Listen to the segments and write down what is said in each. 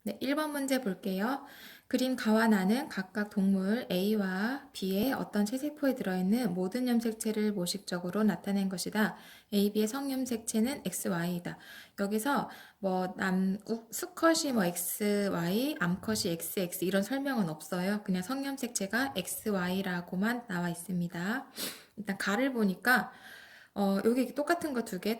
네, 1번 문제 볼게요. 그림 가와 나는 각각 동물 A와 B의 어떤 체세포에 들어있는 모든 염색체를 모식적으로 나타낸 것이다. A, B의 성염색체는 XY이다. 여기서 수컷이 XY, 암컷이 XX 이런 설명은 없어요. 그냥 성염색체가 XY라고만 나와 있습니다. 일단 가를 보니까 여기 똑같은 거 두 개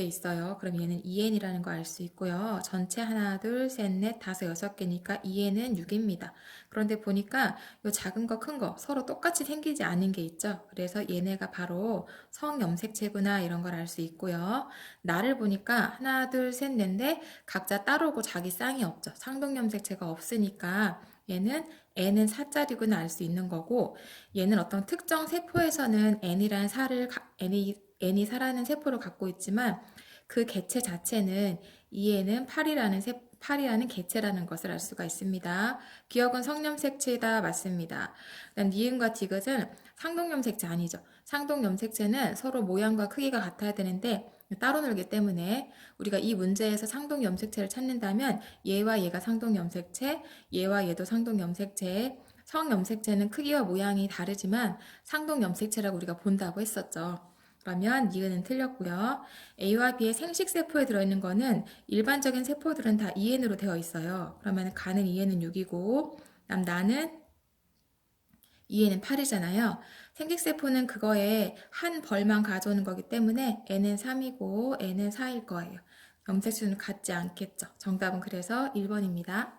있어요. 그럼 얘는 2n이라는 거 알 수 있고요. 전체 하나, 둘, 셋, 넷, 다섯, 여섯 개니까 2n은 6입니다. 그런데 보니까 요 작은 거, 큰 거 서로 똑같이 생기지 않은 게 있죠. 그래서 얘네가 바로 성염색체구나 이런 걸 알 수 있고요. 나를 보니까 하나, 둘, 셋, 넷인데 각자 따로고 자기 쌍이 없죠. 상동염색체가 없으니까 얘는 n은 4짜리구나 알 수 있는 거고 얘는 어떤 특정 세포에서는 n이 살아있는 세포를 갖고 있지만 그 개체 자체는 2에는 8이라는 개체라는 것을 알 수가 있습니다. 기억은 성염색체다 맞습니다. 그다음 니은과 디귿은 상동염색체 아니죠. 상동염색체는 서로 모양과 크기가 같아야 되는데 따로 놀기 때문에 우리가 이 문제에서 상동염색체를 찾는다면 얘와 얘가 상동염색체, 얘와 얘도 상동염색체, 성염색체는 크기와 모양이 다르지만 상동염색체라고 우리가 본다고 했었죠. 그러면 니은은 틀렸고요. A와 B의 생식세포에 들어있는 거는 일반적인 세포들은 다 2n으로 되어 있어요. 그러면 가는 2n은 6이고 나는 2n은 8이잖아요. 생식세포는 그거에 한 벌만 가져오는 거기 때문에 n은 3이고 n은 4일 거예요. 염색수는 같지 않겠죠. 정답은 그래서 1번입니다.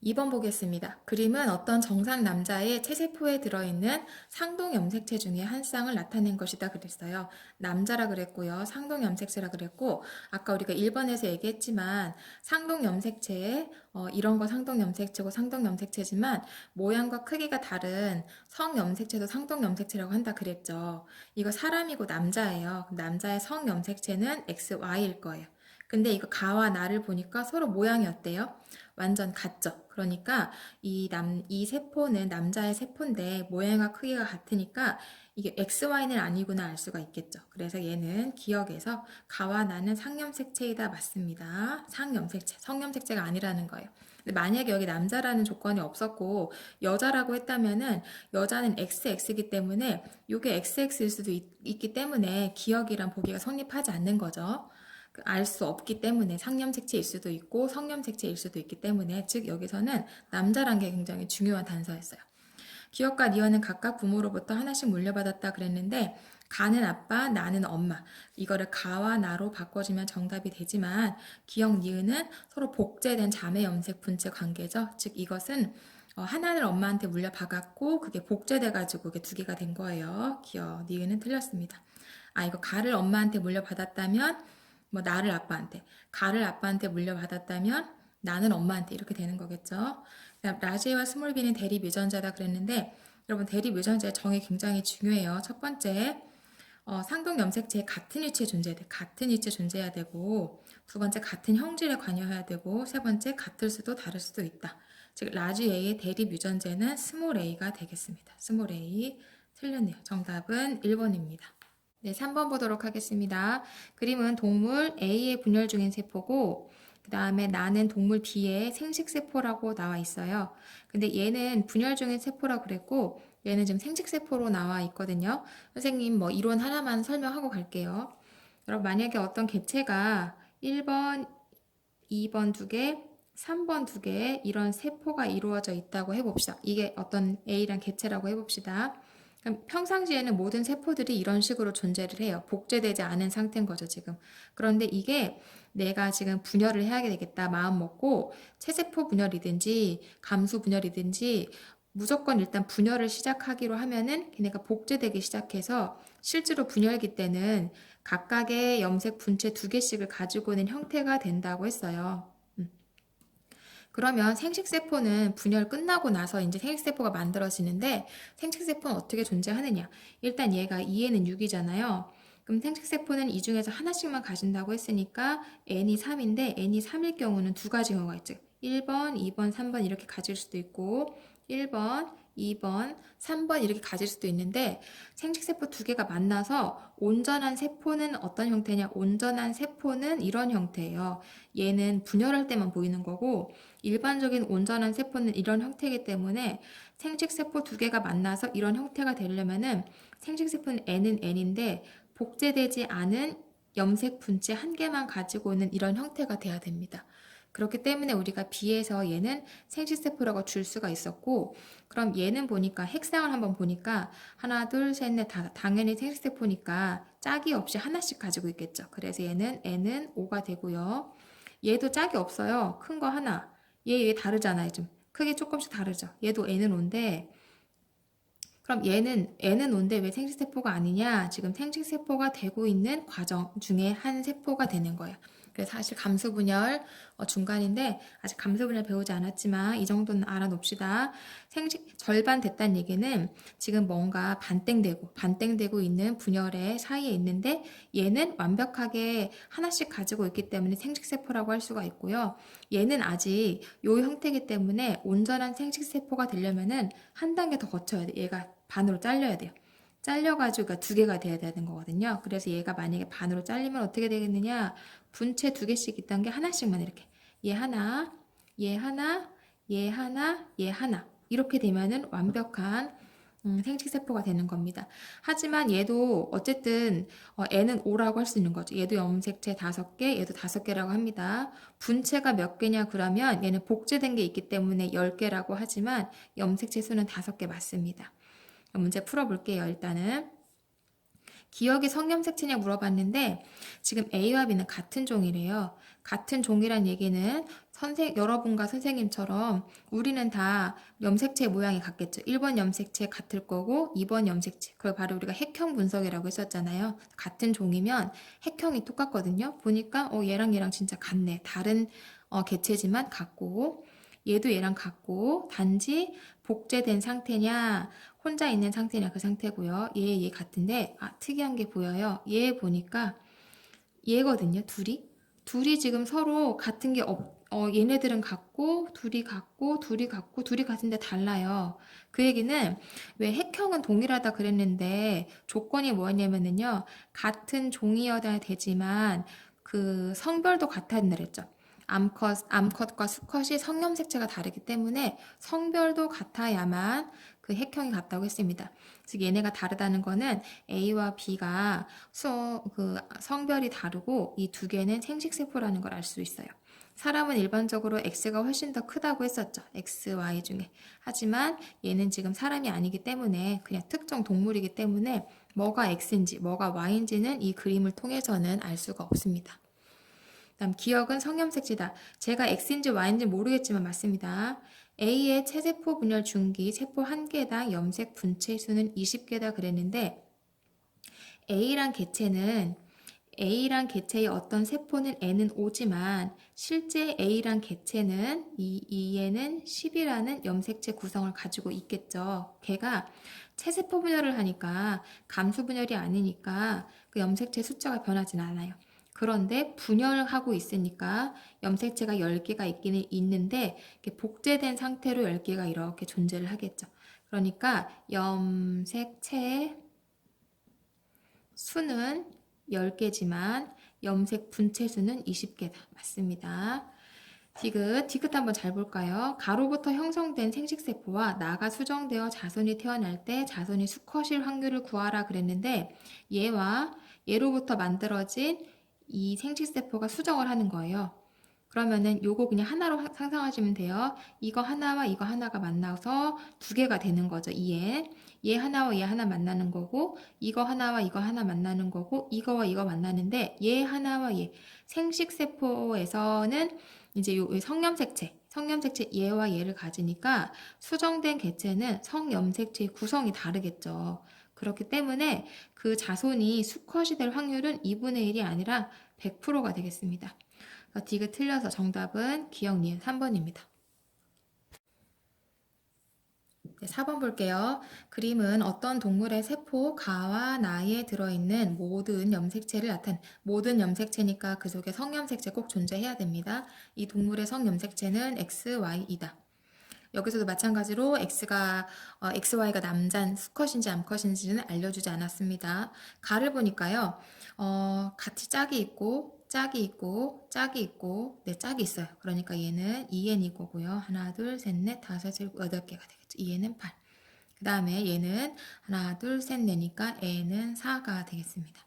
2번 보겠습니다. 그림은 어떤 정상 남자의 체세포에 들어있는 상동염색체 중에 한 쌍을 나타낸 것이다 그랬어요. 남자라 그랬고요. 상동염색체라 그랬고 아까 우리가 1번에서 얘기했지만 상동염색체에 이런 거 상동염색체고 상동염색체지만 모양과 크기가 다른 성염색체도 상동염색체라고 한다 그랬죠. 이거 사람이고 남자예요. 남자의 성염색체는 XY일 거예요. 근데 이거 가와 나를 보니까 서로 모양이 어때요? 완전 같죠. 그러니까 이 세포는 남자의 세포인데 모양과 크기가 같으니까 이게 XY는 아니구나 알 수가 있겠죠. 그래서 얘는 기억에서 가와 나는 상염색체이다 맞습니다. 상염색체, 성염색체가 아니라는 거예요. 근데 만약에 여기 남자라는 조건이 없었고 여자라고 했다면은 여자는 XX이기 때문에 이게 XX일 수도 있기 때문에 기억이란 보기가 성립하지 않는 거죠. 알 수 없기 때문에 상념색체일 수도 있고 성념색체일 수도 있기 때문에 즉 여기서는 남자란 게 굉장히 중요한 단서였어요. 기억과 니은은 각각 부모로부터 하나씩 물려받았다 그랬는데 가는 아빠, 나는 엄마 이거를 가와 나로 바꿔주면 정답이 되지만 기억, 니은은 서로 복제된 자매 염색 분체 관계죠. 즉 이것은 하나를 엄마한테 물려받았고 그게 복제돼가지고 그게 두 개가 된 거예요. 기억, 니은은 틀렸습니다. 이거 가를 엄마한테 물려받았다면 나를 아빠한테, 가를 아빠한테 물려받았다면 나는 엄마한테 이렇게 되는 거겠죠. 라지와 스몰비는 대립 유전자다 그랬는데 여러분 대립 유전자의 정의 굉장히 중요해요. 첫 번째 상동 염색체에 같은 위치에 존재해야 되고 두 번째 같은 형질에 관여해야 되고 세 번째 같을 수도 다를 수도 있다. 즉 라지 A의 대립 유전자는 스몰 A가 되겠습니다. 스몰 A 틀렸네요. 정답은 1번입니다. 네, 3번 보도록 하겠습니다. 그림은 동물 A의 분열 중인 세포고 그 다음에 나는 동물 B의 생식세포라고 나와 있어요. 근데 얘는 분열 중인 세포라고 그랬고 얘는 지금 생식세포로 나와 있거든요. 선생님 이론 하나만 설명하고 갈게요. 여러분 만약에 어떤 개체가 1번, 2번 두 개, 3번 두 개 이런 세포가 이루어져 있다고 해봅시다. 이게 어떤 A란 개체라고 해봅시다. 평상시에는 모든 세포들이 이런 식으로 존재를 해요. 복제되지 않은 상태인 거죠, 지금. 그런데 이게 내가 지금 분열을 해야 되겠다 마음 먹고 체세포 분열이든지 감수 분열이든지 무조건 일단 분열을 시작하기로 하면은 걔네가 복제되기 시작해서 실제로 분열기 때는 각각의 염색 분체 두 개씩을 가지고 있는 형태가 된다고 했어요. 그러면 생식세포는 분열 끝나고 나서 이제 생식세포가 만들어지는데 생식세포는 어떻게 존재하느냐? 일단 얘가 2에는 6이잖아요. 그럼 생식세포는 이 중에서 하나씩만 가진다고 했으니까 n이 3인데 n이 3일 경우는 두 가지 경우가 있죠. 1번, 2번, 3번 이렇게 가질 수도 있고 1번, 2번, 3번 이렇게 가질 수도 있는데 생식세포 두 개가 만나서 온전한 세포는 어떤 형태냐? 온전한 세포는 이런 형태예요. 얘는 분열할 때만 보이는 거고 일반적인 온전한 세포는 이런 형태이기 때문에 생식세포 두 개가 만나서 이런 형태가 되려면은 생식세포는 N은 N인데 복제되지 않은 염색 분체 한 개만 가지고 있는 이런 형태가 돼야 됩니다. 그렇기 때문에 우리가 B에서 얘는 생식세포라고 줄 수가 있었고, 그럼 얘는 보니까 핵상을 한번 보니까 하나, 둘, 셋, 넷, 다 당연히 생식세포니까 짝이 없이 하나씩 가지고 있겠죠. 그래서 얘는 N은 5가 되고요. 얘도 짝이 없어요. 큰 거 하나. 얘 다르잖아요. 좀 크게 조금씩 다르죠. 얘도 N은 5인데 그럼 얘는 N은 5인데 왜 생식세포가 아니냐? 지금 생식세포가 되고 있는 과정 중에 한 세포가 되는 거예요. 그래서 사실 감수분열 중간인데 아직 감수분열 배우지 않았지만 이 정도는 알아놓읍시다. 생식 절반 됐다는 얘기는 지금 뭔가 반땡되고 있는 분열의 사이에 있는데 얘는 완벽하게 하나씩 가지고 있기 때문에 생식세포라고 할 수가 있고요. 얘는 아직 이 형태이기 때문에 온전한 생식세포가 되려면은 한 단계 더 거쳐야 돼. 얘가 반으로 잘려야 돼요. 잘려가지고 그러니까 두 개가 돼야 되는 거거든요. 그래서 얘가 만약에 반으로 잘리면 어떻게 되겠느냐? 분체 두 개씩 있던 게 하나씩만 이렇게 얘 하나, 얘 하나, 얘 하나, 얘 하나 이렇게 되면은 완벽한 생식세포가 되는 겁니다. 하지만 얘도 어쨌든 N은 5라고 할 수 있는 거죠. 얘도 염색체 5개, 얘도 5개라고 합니다. 분체가 몇 개냐 그러면 얘는 복제된 게 있기 때문에 10개라고 하지만 염색체 수는 5개 맞습니다. 문제 풀어볼게요. 일단은 기억이 성염색체냐 물어봤는데 지금 A와 B는 같은 종이래요. 같은 종이란 얘기는 여러분과 선생님처럼 우리는 다 염색체 모양이 같겠죠. 1번 염색체 같을 거고 2번 염색체. 그걸 바로 우리가 핵형 분석이라고 했었잖아요. 같은 종이면 핵형이 똑같거든요. 보니까 얘랑 진짜 같네. 다른 개체지만 같고 얘도 얘랑 같고 단지 복제된 상태냐 혼자 있는 상태냐 그 상태고요. 얘 같은데 특이한 게 보여요. 얘 보니까 얘거든요. 둘이 지금 서로 같은 게 얘네들은 같고 둘이 같고 둘이 같은데 달라요. 그 얘기는 왜 핵형은 동일하다 그랬는데 조건이 뭐였냐면요. 같은 종이어야 되지만 그 성별도 같아야 된다 그랬죠. 암컷과 수컷이 성염색체가 다르기 때문에 성별도 같아야만 그 핵형이 같다고 했습니다. 즉 얘네가 다르다는 거는 A와 B가 그 성별이 다르고 이 두 개는 생식세포라는 걸 알 수 있어요. 사람은 일반적으로 X가 훨씬 더 크다고 했었죠. X, Y 중에. 하지만 얘는 지금 사람이 아니기 때문에 그냥 특정 동물이기 때문에 뭐가 X인지 뭐가 Y인지는 이 그림을 통해서는 알 수가 없습니다. 다음 기억은 성염색체다. 제가 X인지 Y인지 모르겠지만 맞습니다. A의 체세포 분열 중기 세포 1개당 염색 분체 수는 20개다 그랬는데 A란 개체의 어떤 세포는 N은 5지만 실제 A란 개체는 얘는 10이라는 염색체 구성을 가지고 있겠죠. 걔가 체세포 분열을 하니까 감수 분열이 아니니까 그 염색체 숫자가 변하진 않아요. 그런데 분열을 하고 있으니까 염색체가 10개가 있기는 있는데 복제된 상태로 10개가 이렇게 존재를 하겠죠. 그러니까 염색체 수는 10개지만 염색 분체 수는 20개다. 맞습니다. 디귿 한번 잘 볼까요? 가로부터 형성된 생식세포와 나가 수정되어 자손이 태어날 때 자손이 수컷일 확률을 구하라 그랬는데 얘로부터 만들어진 이 생식세포가 수정을 하는 거예요. 그러면은 요거 그냥 하나로 상상하시면 돼요. 이거 하나와 이거 하나가 만나서 두 개가 되는 거죠. 얘 하나와 얘 하나 만나는 거고 이거 하나와 이거 하나 만나는 거고 이거와 이거 만나는데 얘 하나와 얘 생식세포에서는 이제 요 성염색체 얘와 얘를 가지니까 수정된 개체는 성염색체의 구성이 다르겠죠. 그렇기 때문에 그 자손이 수컷이 될 확률은 2분의 1이 아니라 100%가 되겠습니다. 디귿 틀려서 정답은 기억 니은 3번입니다. 네, 4번 볼게요. 그림은 어떤 동물의 세포, 가와 나에 들어있는 모든 염색체를 모든 염색체니까 그 속에 성염색체 꼭 존재해야 됩니다. 이 동물의 성염색체는 X, Y이다. 여기서도 마찬가지로 XY가 남잔 수컷인지 암컷인지는 알려주지 않았습니다. 가를 보니까요. 같이 짝이 있고 짝이 있고 짝이 있고 네, 짝이 있어요. 그러니까 얘는 2N이 거고요. 하나, 둘, 셋, 넷, 다섯, 일곱, 8개가 되겠죠. 2N은 8. 그 다음에 얘는 하나, 둘, 셋, 넷니까 N은 4가 되겠습니다.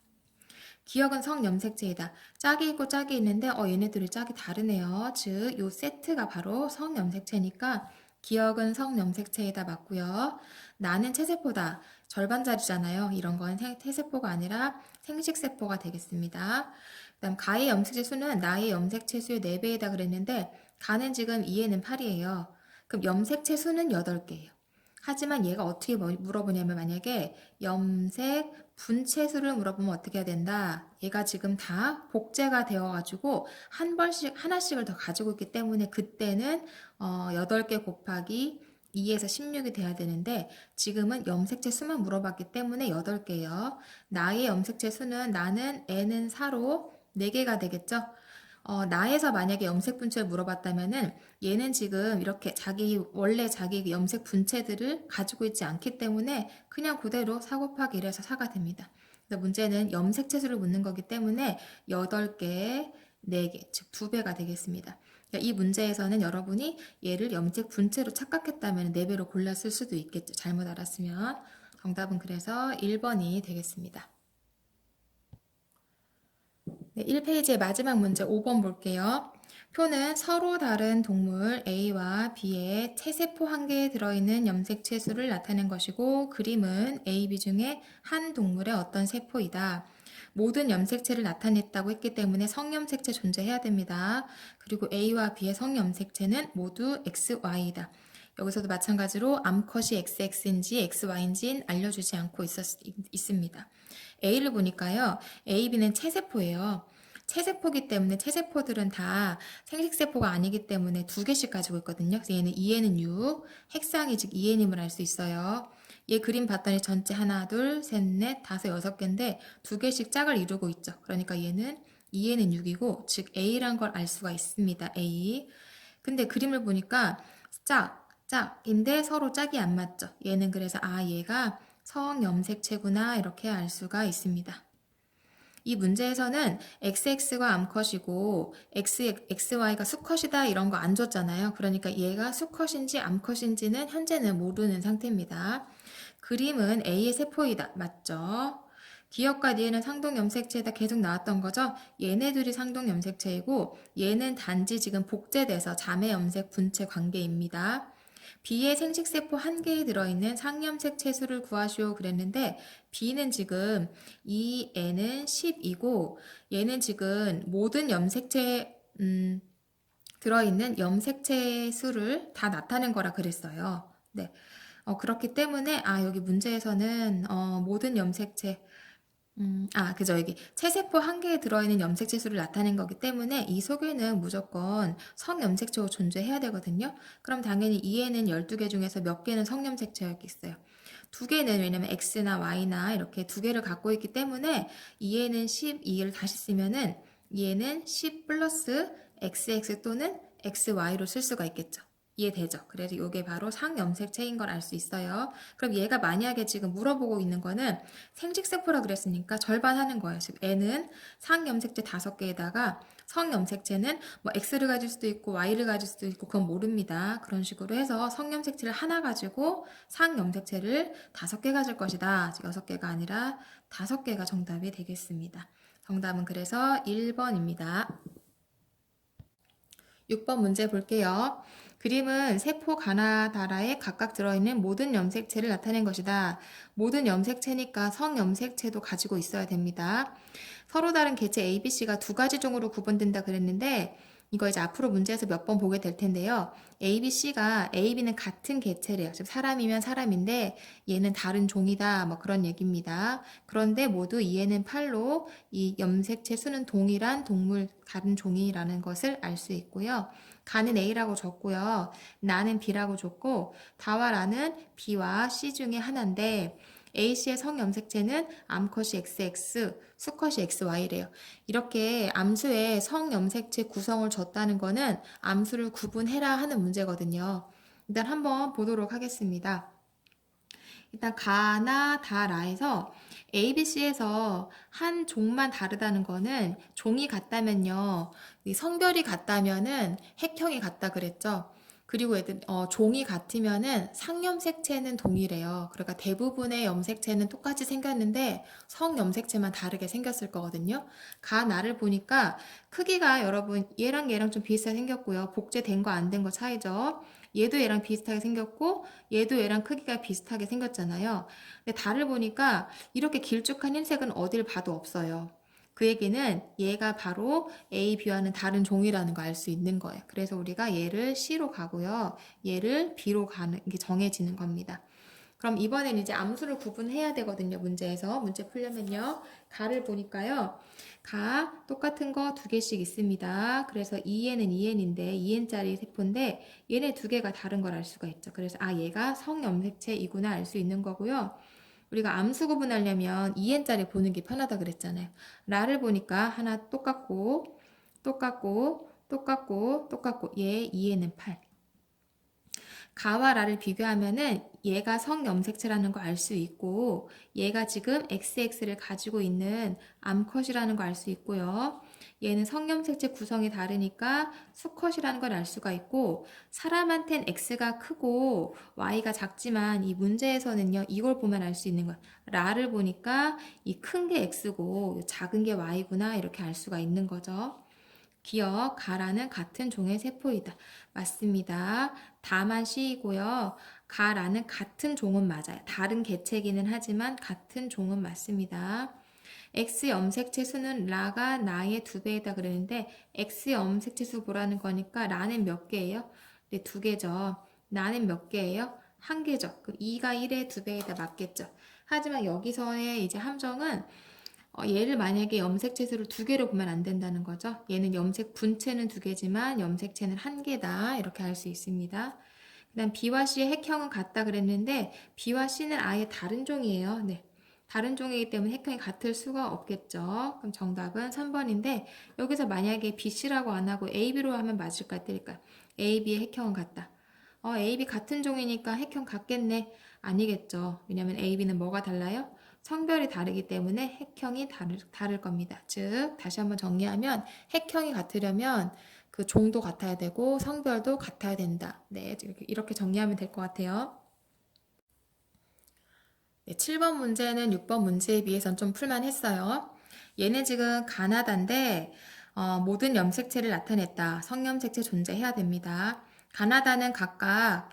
기억은 성염색체이다. 짝이 있고 짝이 있는데 얘네들이 짝이 다르네요. 즉, 요 세트가 바로 성염색체니까 기억은 성염색체이다 맞고요. 나는 체세포다. 절반짜리잖아요. 이런 건 태세포가 아니라 생식세포가 되겠습니다. 그다음 가의 염색체 수는 나의 염색체 수의 4배이다 그랬는데 가는 지금 2에는 8이에요. 그럼 염색체 수는 8개예요. 하지만 얘가 어떻게 물어보냐면 만약에 염색 분체수를 물어보면 어떻게 해야 된다? 얘가 지금 다 복제가 되어가지고 한 번씩 하나씩을 더 가지고 있기 때문에 그때는 8개 곱하기 2에서 16이 돼야 되는데 지금은 염색체 수만 물어봤기 때문에 8개예요. 나의 염색체 수는 나는 N은 4로 4개가 되겠죠? 나에서 만약에 염색 분체를 물어봤다면은 얘는 지금 이렇게 원래 자기 염색 분체들을 가지고 있지 않기 때문에 그냥 그대로 4 곱하기 1에서 4가 됩니다. 그래서 문제는 염색 채수를 묻는 거기 때문에 8개, 4개, 즉 2배가 되겠습니다. 그러니까 이 문제에서는 여러분이 얘를 염색 분체로 착각했다면 4배로 골랐을 수도 있겠죠. 잘못 알았으면. 정답은 그래서 1번이 되겠습니다. 네, 1페이지의 마지막 문제 5번 볼게요. 표는 서로 다른 동물 A와 B의 체세포 한 개에 들어있는 염색체 수를 나타낸 것이고 그림은 A, B 중에 한 동물의 어떤 세포이다. 모든 염색체를 나타냈다고 했기 때문에 성염색체 존재해야 됩니다. 그리고 A와 B의 성염색체는 모두 XY이다. 여기서도 마찬가지로 암컷이 XX인지 XY인지 알려주지 않고 있습니다. A를 보니까요. A, B는 체세포예요. 체세포기 때문에 체세포들은 다 생식세포가 아니기 때문에 2개씩 가지고 있거든요. 그래서 얘는 2N은 6, 핵상이 즉 2N임을 알 수 있어요. 얘 그림 봤더니 전체 하나, 둘, 셋, 넷, 다섯, 6개인데 2개씩 짝을 이루고 있죠. 그러니까 얘는 2N은 6이고 즉 A란 걸 알 수가 있습니다. A. 근데 그림을 보니까 짝인데 서로 짝이 안 맞죠. 얘는 그래서 얘가 성염색체구나 이렇게 알 수가 있습니다. 이 문제에서는 XX가 암컷이고 XY가 수컷이다 이런 거 안 줬잖아요. 그러니까 얘가 수컷인지 암컷인지는 현재는 모르는 상태입니다. 그림은 A의 세포이다. 맞죠? 기억과 니은은 상동염색체에다 계속 나왔던 거죠. 얘네들이 상동염색체이고 얘는 단지 지금 복제돼서 자매염색 분체 관계입니다. B의 생식세포 한 개에 들어있는 상염색 채수를 구하시오 그랬는데 B는 지금 2N은 10이고 얘는 지금 모든 염색체 들어있는 염색체 수를 다 나타낸 거라 그랬어요. 네. 그렇기 때문에 여기 문제에서는 모든 염색체 그죠. 여기 체세포 한 개에 들어있는 염색체 수를 나타낸 거기 때문에 이 속에는 무조건 성염색체가 존재해야 되거든요. 그럼 당연히 2에는 12개 중에서 몇 개는 성염색체였겠어요. 2개는 왜냐면 X나 Y나 이렇게 2개를 갖고 있기 때문에 2에는 12를 다시 쓰면은 2에는 10 플러스 XX 또는 XY로 쓸 수가 있겠죠. 이해되죠? 그래서 이게 바로 상염색체인 걸 알 수 있어요. 그럼 얘가 만약에 지금 물어보고 있는 거는 생식세포라 그랬으니까 절반 하는 거예요. 즉 N은 상염색체 5개에다가 성염색체는 뭐 X를 가질 수도 있고 Y를 가질 수도 있고 그건 모릅니다. 그런 식으로 해서 성염색체를 하나 가지고 상염색체를 5개 가질 것이다. 즉 6개가 아니라 5개가 정답이 되겠습니다. 정답은 그래서 1번입니다. 6번 문제 볼게요. 그림은 세포 가나다라에 각각 들어있는 모든 염색체를 나타낸 것이다. 모든 염색체니까 성염색체도 가지고 있어야 됩니다. 서로 다른 개체 A, B, C가 2가지 종으로 구분된다 그랬는데 이거 이제 앞으로 문제에서 몇 번 보게 될 텐데요. A, B, C가 A, B는 같은 개체래요. 즉 사람이면 사람인데 얘는 다른 종이다. 뭐 그런 얘기입니다. 그런데 모두 2에는 8로 이 염색체 수는 동일한 동물 다른 종이라는 것을 알 수 있고요. 가는 A라고 줬고요. 나는 B라고 줬고 다와 라는 B와 C 중에 하나인데 A씨의 성염색체는 암컷이 XX, 수컷이 XY래요. 이렇게 암수에 성염색체 구성을 줬다는 거는 암수를 구분해라 하는 문제거든요. 일단 한번 보도록 하겠습니다. 일단 가나 다라에서 ABC에서 한 종만 다르다는 거는 종이 같다면요. 이 성별이 같다면은 핵형이 같다 그랬죠. 그리고 종이 같으면은 상염색체는 동일해요. 그러니까 대부분의 염색체는 똑같이 생겼는데 성염색체만 다르게 생겼을 거거든요. 가나를 보니까 크기가 여러분 얘랑 좀 비슷하게 생겼고요. 복제된 거 안 된 거 차이죠. 얘도 얘랑 비슷하게 생겼고 얘도 얘랑 크기가 비슷하게 생겼잖아요. 근데 달을 보니까 이렇게 길쭉한 흰색은 어딜 봐도 없어요. 그 얘기는 얘가 바로 A, B와는 다른 종이라는 거 알 수 있는 거예요. 그래서 우리가 얘를 C로 가고요. 얘를 B로 가는 게 정해지는 겁니다. 그럼 이번엔 이제 암수를 구분해야 되거든요. 문제에서. 문제 풀려면요. 가를 보니까요. 가 똑같은 거 두 개씩 있습니다. 그래서 2n은 2n인데 2n짜리 세포인데 얘네 두 개가 다른 걸 알 수가 있죠. 그래서 얘가 성염색체이구나 알 수 있는 거고요. 우리가 암수 구분하려면 2n짜리 보는 게 편하다 그랬잖아요. 라를 보니까 하나 똑같고 얘 2n은 8. 가와 라를 비교하면은 얘가 성염색체라는 거 알 수 있고 얘가 지금 XX를 가지고 있는 암컷이라는 거 알 수 있고요. 얘는 성염색체 구성이 다르니까 수컷이라는 걸 알 수가 있고 사람한텐 X가 크고 Y가 작지만 이 문제에서는요. 이걸 보면 알 수 있는 거야. 라를 보니까 이 큰 게 X고 작은 게 Y구나 이렇게 알 수가 있는 거죠. 기억, 가라는 같은 종의 세포이다. 맞습니다. 다만 C이고요. 가라는 같은 종은 맞아요. 다른 개체기는 하지만 같은 종은 맞습니다. X 염색체 수는 라가 나의 2배이다 그랬는데 X 염색체 수 보라는 거니까 라는 몇 개예요? 네, 2개죠. 나는 몇 개예요? 1개죠. 그럼 2가 1의 2배이다 맞겠죠. 하지만 여기서의 이제 함정은 얘를 만약에 염색체수를 2개로 보면 안 된다는 거죠. 얘는 염색 분체는 2개지만 염색체는 1개다. 이렇게 알 수 있습니다. 그다음 B와 C의 핵형은 같다 그랬는데 B와 C는 아예 다른 종이에요. 네. 다른 종이기 때문에 핵형이 같을 수가 없겠죠. 그럼 정답은 3번인데 여기서 만약에 BC라고 안 하고 AB로 하면 맞을까 틀릴까? AB의 핵형은 같다. AB 같은 종이니까 핵형 같겠네. 아니겠죠. 왜냐면 AB는 뭐가 달라요? 성별이 다르기 때문에 핵형이 다를 겁니다. 즉, 다시 한번 정리하면 핵형이 같으려면 그 종도 같아야 되고 성별도 같아야 된다. 네, 이렇게 정리하면 될 것 같아요. 네, 7번 문제는 6번 문제에 비해선 좀 풀만했어요. 얘는 지금 가나다인데 모든 염색체를 나타냈다. 성염색체 존재해야 됩니다. 가나다는 각각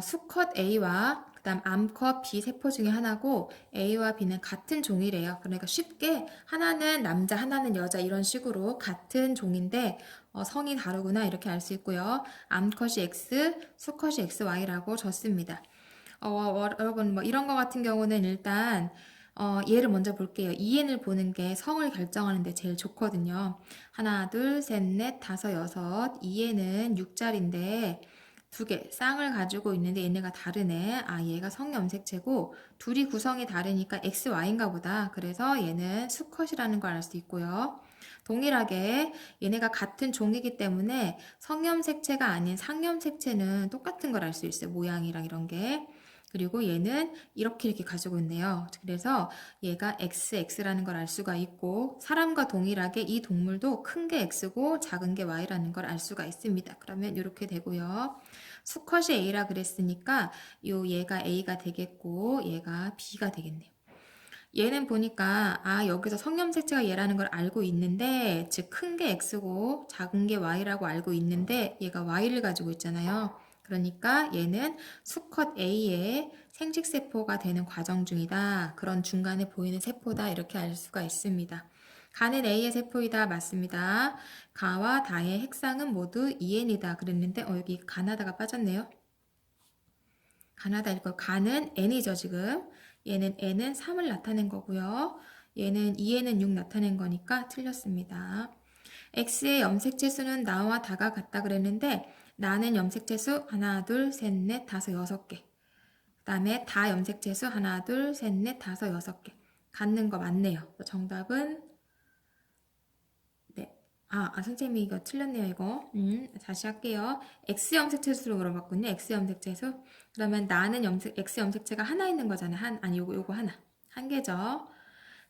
수컷 A와 그다음 암컷 B 세포 중에 하나고 A와 B는 같은 종이래요. 그러니까 쉽게 하나는 남자, 하나는 여자 이런 식으로 같은 종인데 성이 다르구나 이렇게 알 수 있고요. 암컷이 X, 수컷이 XY라고 적습니다. 여러분 뭐 이런 거 같은 경우는 일단 얘를 먼저 볼게요. EN을 보는 게 성을 결정하는 데 제일 좋거든요. 하나, 둘, 셋, 넷, 다섯, 여섯. EN은 6자리인데 두 개 쌍을 가지고 있는데 얘네가 다르네. 얘가 성염색체고 둘이 구성이 다르니까 XY인가 보다. 그래서 얘는 수컷이라는 걸 알 수 있고요. 동일하게 얘네가 같은 종이기 때문에 성염색체가 아닌 상염색체는 똑같은 걸 알 수 있어요. 모양이랑 이런 게. 그리고 얘는 이렇게 가지고 있네요. 그래서 얘가 XX라는 걸 알 수가 있고 사람과 동일하게 이 동물도 큰 게 X고 작은 게 Y라는 걸 알 수가 있습니다. 그러면 이렇게 되고요. 수컷이 A라 그랬으니까 얘가 A가 되겠고 얘가 B가 되겠네요. 얘는 보니까 여기서 성염색체가 얘라는 걸 알고 있는데 즉 큰 게 X고 작은 게 Y라고 알고 있는데 얘가 Y를 가지고 있잖아요. 그러니까 얘는 수컷 A의 생식세포가 되는 과정 중이다. 그런 중간에 보이는 세포다. 이렇게 알 수가 있습니다. 가는 A의 세포이다. 맞습니다. 가와 다의 핵상은 모두 EN이다. 그랬는데 여기 가나다가 빠졌네요. 가나다 이거 가는 N이죠 지금. 얘는 N은 3을 나타낸 거고요. 얘는 2에는 6 나타낸 거니까 틀렸습니다. X의 염색체 수는 나와 다가 같다 그랬는데 나는 염색체 수 하나, 둘, 셋, 넷, 다섯, 여섯 개. 그 다음에 다 염색체 수 하나, 둘, 셋, 넷, 다섯, 여섯 개. 갖는 거 맞네요. 정답은 네, 선생님이 이거 틀렸네요, 이거. 다시 할게요. X 염색체수로 물어봤군요. X 염색체수. 그러면 나는 X 염색체가 하나 있는 거잖아요. 요거 하나. 한 개죠.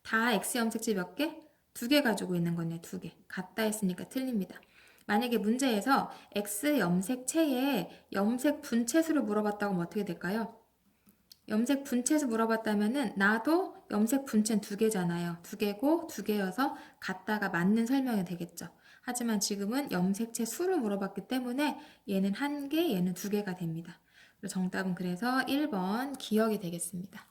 다 X 염색체 몇 개? 두 개 가지고 있는 거네, 두 개. 같다 했으니까 틀립니다. 만약에 문제에서 X 염색체의 염색 분체수를 물어봤다고 하면 어떻게 될까요? 염색 분체수 물어봤다면은 나도 염색 분체는 두 개잖아요. 두 개고 두 개여서 같다가 맞는 설명이 되겠죠. 하지만 지금은 염색체 수를 물어봤기 때문에 얘는 한 개, 얘는 두 개가 됩니다. 정답은 그래서 1번 기억이 되겠습니다.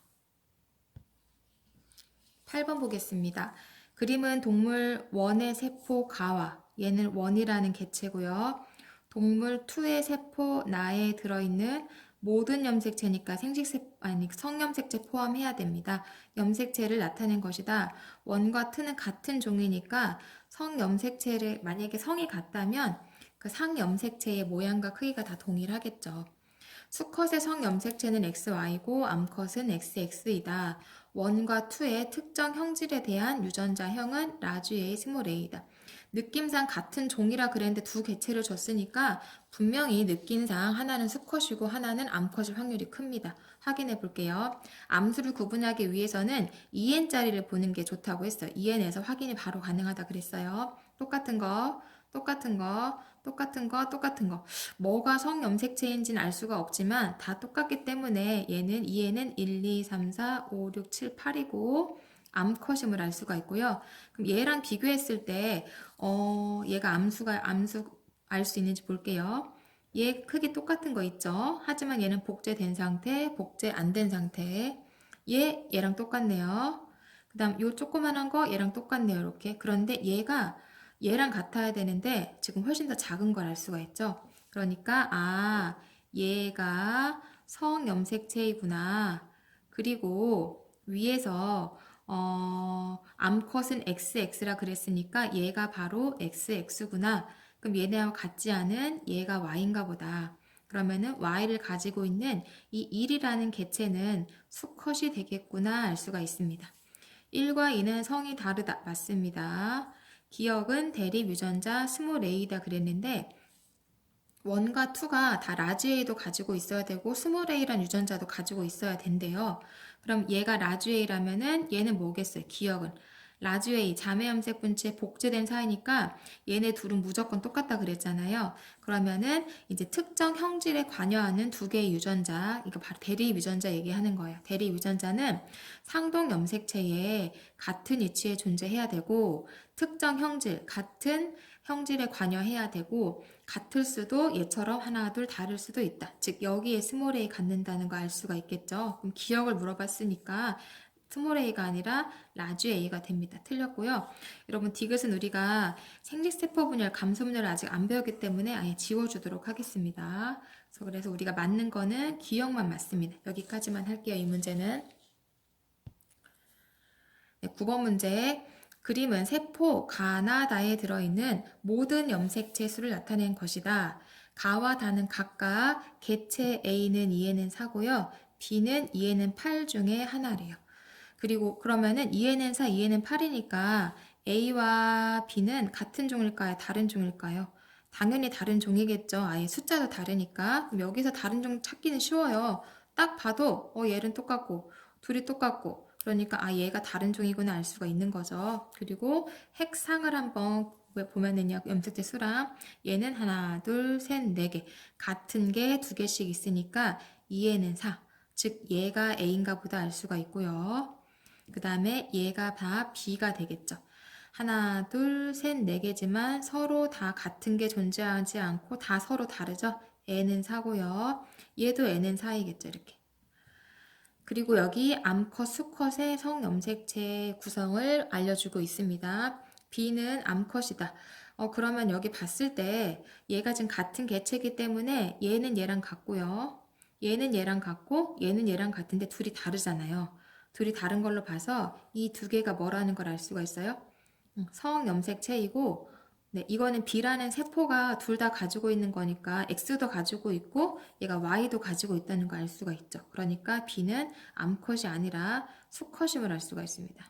8번 보겠습니다. 그림은 동물 1의 세포 가와, 얘는 1이라는 개체고요. 동물 2의 세포 나에 들어있는 모든 염색체니까 성염색체 포함해야 됩니다. 염색체를 나타낸 것이다. 1과 2는 같은 종이니까 성염색체를 만약에 성이 같다면 그 상염색체의 모양과 크기가 다 동일하겠죠. 수컷의 성염색체는 XY고 암컷은 XX이다. 1과 2의 특정 형질에 대한 유전자형은 라지 A, 스몰 a다. 느낌상 같은 종이라 그랬는데 두 개체를 줬으니까 분명히 느낌상 하나는 수컷이고 하나는 암컷일 확률이 큽니다. 확인해 볼게요. 암수를 구분하기 위해서는 2n짜리를 보는 게 좋다고 했어요. 2n에서 확인이 바로 가능하다 그랬어요. 똑같은 거, 똑같은 거, 똑같은 거, 똑같은 거. 뭐가 성염색체인지는 알 수가 없지만 다 똑같기 때문에 얘는 1, 2, 3, 4, 5, 6, 7, 8이고 암컷임을 알 수가 있고요. 그럼 얘랑 비교했을 때 얘가 암수 알 수 있는지 볼게요. 얘 크기 똑같은 거 있죠. 하지만 얘는 복제된 상태, 복제 안 된 상태. 얘랑 똑같네요. 그 다음 요 조그만한 거 얘랑 똑같네요. 이렇게. 그런데 얘랑 같아야 되는데 지금 훨씬 더 작은 걸 알 수가 있죠. 그러니까 얘가 성염색체이구나. 그리고 위에서 암컷은 XX라 그랬으니까 얘가 바로 XX구나. 그럼 얘네와 같지 않은 얘가 Y인가 보다. 그러면은 Y를 가지고 있는 이 1이라는 개체는 수컷이 되겠구나 알 수가 있습니다. 1과 2는 성이 다르다. 맞습니다. 기억은 대립 유전자 스몰 a다 그랬는데 1과 2가 다 라지 A도 가지고 있어야 되고 스몰 A란 유전자도 가지고 있어야 된대요. 그럼 얘가 라지 A라면은 얘는 뭐겠어요? 기억은 라지 A 자매 염색 분체 복제된 사이니까 얘네 둘은 무조건 똑같다 그랬잖아요. 그러면은 이제 특정 형질에 관여하는 두 개의 유전자, 이거 바로 대립 유전자 얘기하는 거예요. 대립 유전자는 상동 염색체에 같은 위치에 존재해야 되고 특정 형질, 같은 형질에 관여해야 되고 같을 수도 얘처럼 하나 둘 다를 수도 있다. 즉 여기에 스몰 a 갖는다는 거 알 수가 있겠죠. 그럼 기억을 물어봤으니까 스몰 a가 아니라 라지 a가 됩니다. 틀렸고요. 여러분 디귿은 우리가 생식세포 분열, 감소 분열을 아직 안 배웠기 때문에 아예 지워주도록 하겠습니다. 그래서 우리가 맞는 거는 기억만 맞습니다. 여기까지만 할게요. 이 문제는. 네, 9번 문제. 그림은 세포 가나다에 들어있는 모든 염색체 수를 나타낸 것이다. 가와 다는 각각 개체 A는 2에는 4고요. B는 2에는 8 중에 하나래요. 그리고 그러면은 2에는 4, 2에는 8이니까 A와 B는 같은 종일까요? 다른 종일까요? 당연히 다른 종이겠죠. 아예 숫자도 다르니까. 그럼 여기서 다른 종 찾기는 쉬워요. 딱 봐도 얘는 똑같고 둘이 똑같고 그러니까 얘가 다른 종이구나 알 수가 있는 거죠. 그리고 핵상을 한번 보면은요. 염색체 수랑 얘는 하나, 둘, 셋, 네 개. 같은 게 두 개씩 있으니까 2에는 4. 즉 얘가 A인가 보다 알 수가 있고요. 그 다음에 얘가 다 B가 되겠죠. 하나, 둘, 셋, 네 개지만 서로 다 같은 게 존재하지 않고 다 서로 다르죠. N은 4고요. 얘도 N은 4이겠죠. 이렇게. 그리고 여기 암컷, 수컷의 성염색체 구성을 알려주고 있습니다. B는 암컷이다. 그러면 여기 봤을 때 얘가 지금 같은 개체이기 때문에 얘는 얘랑 같고요. 얘는 얘랑 같고 얘는 얘랑 같은데 둘이 다르잖아요. 둘이 다른 걸로 봐서 이 두 개가 뭐라는 걸 알 수가 있어요. 성염색체이고 네, 이거는 B라는 세포가 둘 다 가지고 있는 거니까 X도 가지고 있고 얘가 Y도 가지고 있다는 걸 알 수가 있죠. 그러니까 B는 암컷이 아니라 수컷임을 알 수가 있습니다.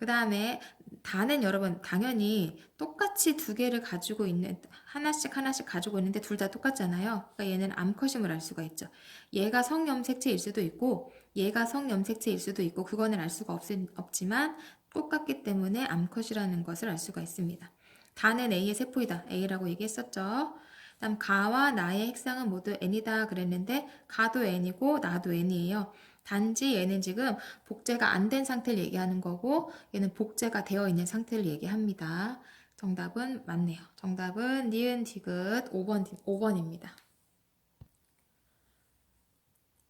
그 다음에 다는 여러분 당연히 똑같이 두 개를 가지고 있는 하나씩 하나씩 가지고 있는데 둘 다 똑같잖아요. 그러니까 얘는 암컷임을 알 수가 있죠. 얘가 성염색체일 수도 있고 얘가 성염색체일 수도 있고 그거는 알 수가 없지만 똑같기 때문에 암컷이라는 것을 알 수가 있습니다. 다는 A의 세포이다. A라고 얘기했었죠. 다음 가와 나의 핵상은 모두 N이다 그랬는데 가도 N이고 나도 N이에요. 단지 얘는 지금 복제가 안 된 상태를 얘기하는 거고 얘는 복제가 되어 있는 상태를 얘기합니다. 정답은 맞네요. 정답은 니은 디귿 5번입니다.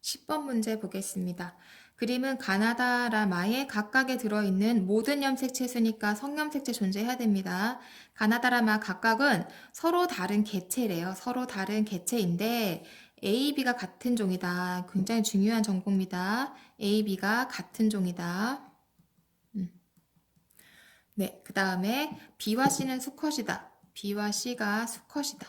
10번 문제 보겠습니다. 그림은 가나다라마에 각각에 들어있는 모든 염색체수니까 성염색체 존재해야 됩니다. 가나다라마 각각은 서로 다른 개체래요. 서로 다른 개체인데 A, B가 같은 종이다. 굉장히 중요한 정보입니다. A, B가 같은 종이다. 네, 그 다음에 B와 C는 수컷이다. B와 C가 수컷이다.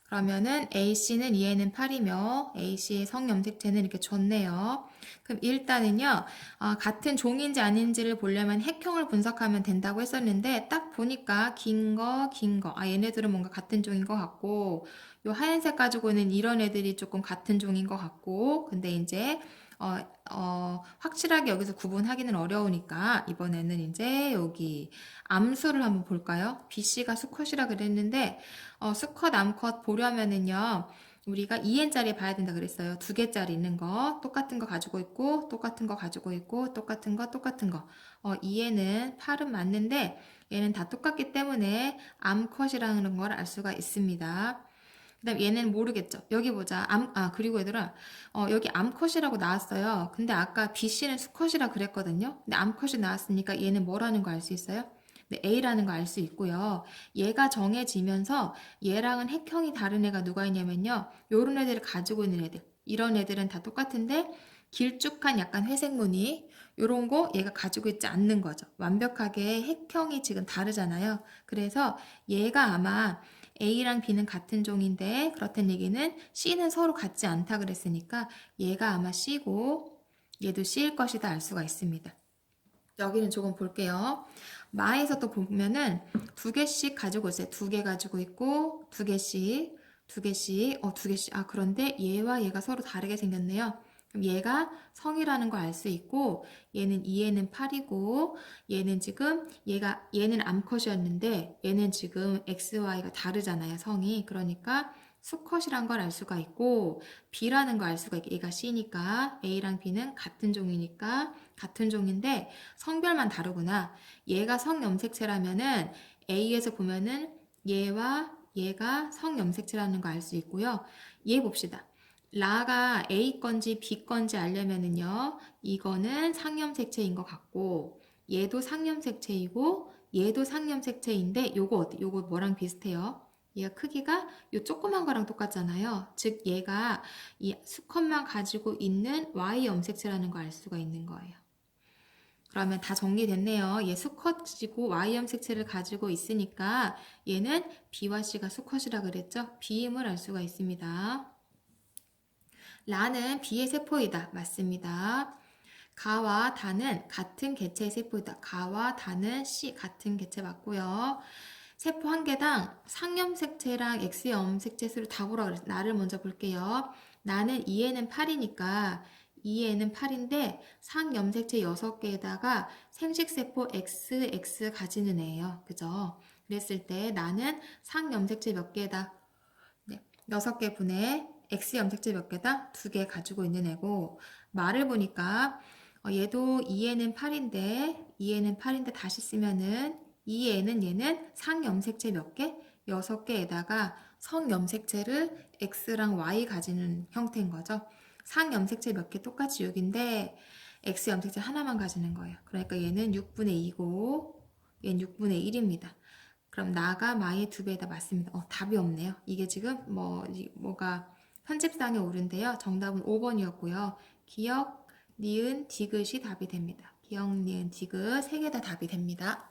그러면은 AC는 2에는 8이며 AC의 성염색체는 이렇게 줬네요. 그럼 일단은요, 같은 종인지 아닌지를 보려면 핵형을 분석하면 된다고 했었는데 딱 보니까 긴 거, 얘네들은 뭔가 같은 종인 것 같고 요 하얀색 가지고는 이런 애들이 조금 같은 종인 것 같고 근데 이제 확실하게 여기서 구분하기는 어려우니까 이번에는 이제 여기 암수를 한번 볼까요? BC가 수컷이라 그랬는데 수컷, 암컷 보려면은요, 우리가 2n짜리 봐야 된다 그랬어요. 2개짜리 있는 거, 똑같은 거 가지고 있고, 똑같은 거 가지고 있고, 똑같은 거. 2에는 8은 맞는데, 얘는 다 똑같기 때문에 암컷이라는 걸 알 수가 있습니다. 그 다음 얘는 모르겠죠. 여기 보자. 그리고 얘들아, 여기 암컷이라고 나왔어요. 근데 아까 B씨는 수컷이라 그랬거든요. 근데 암컷이 나왔으니까 얘는 뭐라는 거 알 수 있어요? 네, A라는 거 알 수 있고요. 얘가 정해지면서 얘랑은 핵형이 다른 애가 누가 있냐면요. 요런 애들을 가지고 있는 애들. 이런 애들은 다 똑같은데 길쭉한 약간 회색 무늬 요런 거 얘가 가지고 있지 않는 거죠. 완벽하게 핵형이 지금 다르잖아요. 그래서 얘가 아마 A랑 B는 같은 종인데 그렇다는 얘기는 C는 서로 같지 않다 그랬으니까 얘가 아마 C고 얘도 C일 것이다 알 수가 있습니다. 여기는 조금 볼게요. 마에서 또 보면은 2개씩 가지고 있어요. 2개 가지고 있고 2개씩 2개씩. 그런데 얘와 얘가 서로 다르게 생겼네요. 그럼 얘가 성이라는 걸 알 수 있고 얘는 2에는 8이고 얘는 지금 얘는 암컷이었는데 얘는 지금 XY가 다르잖아요. 성이. 그러니까 수컷이란 걸 알 수가 있고 B라는 걸 알 수가 있고 얘가 C니까 A랑 B는 같은 종이니까 같은 종인데 성별만 다르구나. 얘가 성염색체라면은 A에서 보면은 얘와 얘가 성염색체라는 거 알 수 있고요. 얘 봅시다. 라가 A 건지 B 건지 알려면은요. 이거는 상염색체인 것 같고 얘도 상염색체이고 얘도 상염색체인데 요거 뭐랑 비슷해요? 얘가 크기가 요 조그만 거랑 똑같잖아요. 즉 얘가 이 수컷만 가지고 있는 Y 염색체라는 거 알 수가 있는 거예요. 그러면 다 정리됐네요. 얘 수컷이고 Y 염색체를 가지고 있으니까 얘는 B와 C가 수컷이라 그랬죠? B임을 알 수가 있습니다. 라는 B의 세포이다. 맞습니다. 가와 다는 같은 개체의 세포이다. 가와 다는 C 같은 개체 맞고요. 세포 한 개당 상염색체랑 X염색체 수를 다 보라 그랬어. 나를 먼저 볼게요. 나는 2에는 8이니까 2에는 8인데 상염색체 6개에다가 생식세포 XX 가지는 애예요. 그죠? 그랬을 때 나는 상염색체 몇 개다? 네, 6개 분의 X 염색체 몇 개다? 2개 가지고 있는 애고 말을 보니까 얘도 2에는 8인데 다시 쓰면은 2에는 얘는 상염색체 몇 개? 6개에다가 성염색체를 X랑 Y 가지는 형태인 거죠. 상염색체 몇 개 똑같이 6인데 X 염색체 하나만 가지는 거예요. 그러니까 얘는 6분의 2고 얘는 6분의 1입니다. 그럼 나가 마의 2배에다 맞습니다. 답이 없네요. 이게 지금 뭐가 편집상에 오른데요. 정답은 5번이었고요. 기역, 니은, 디귿이 답이 됩니다. 기역, 니은, 디귿 3개 다 답이 됩니다.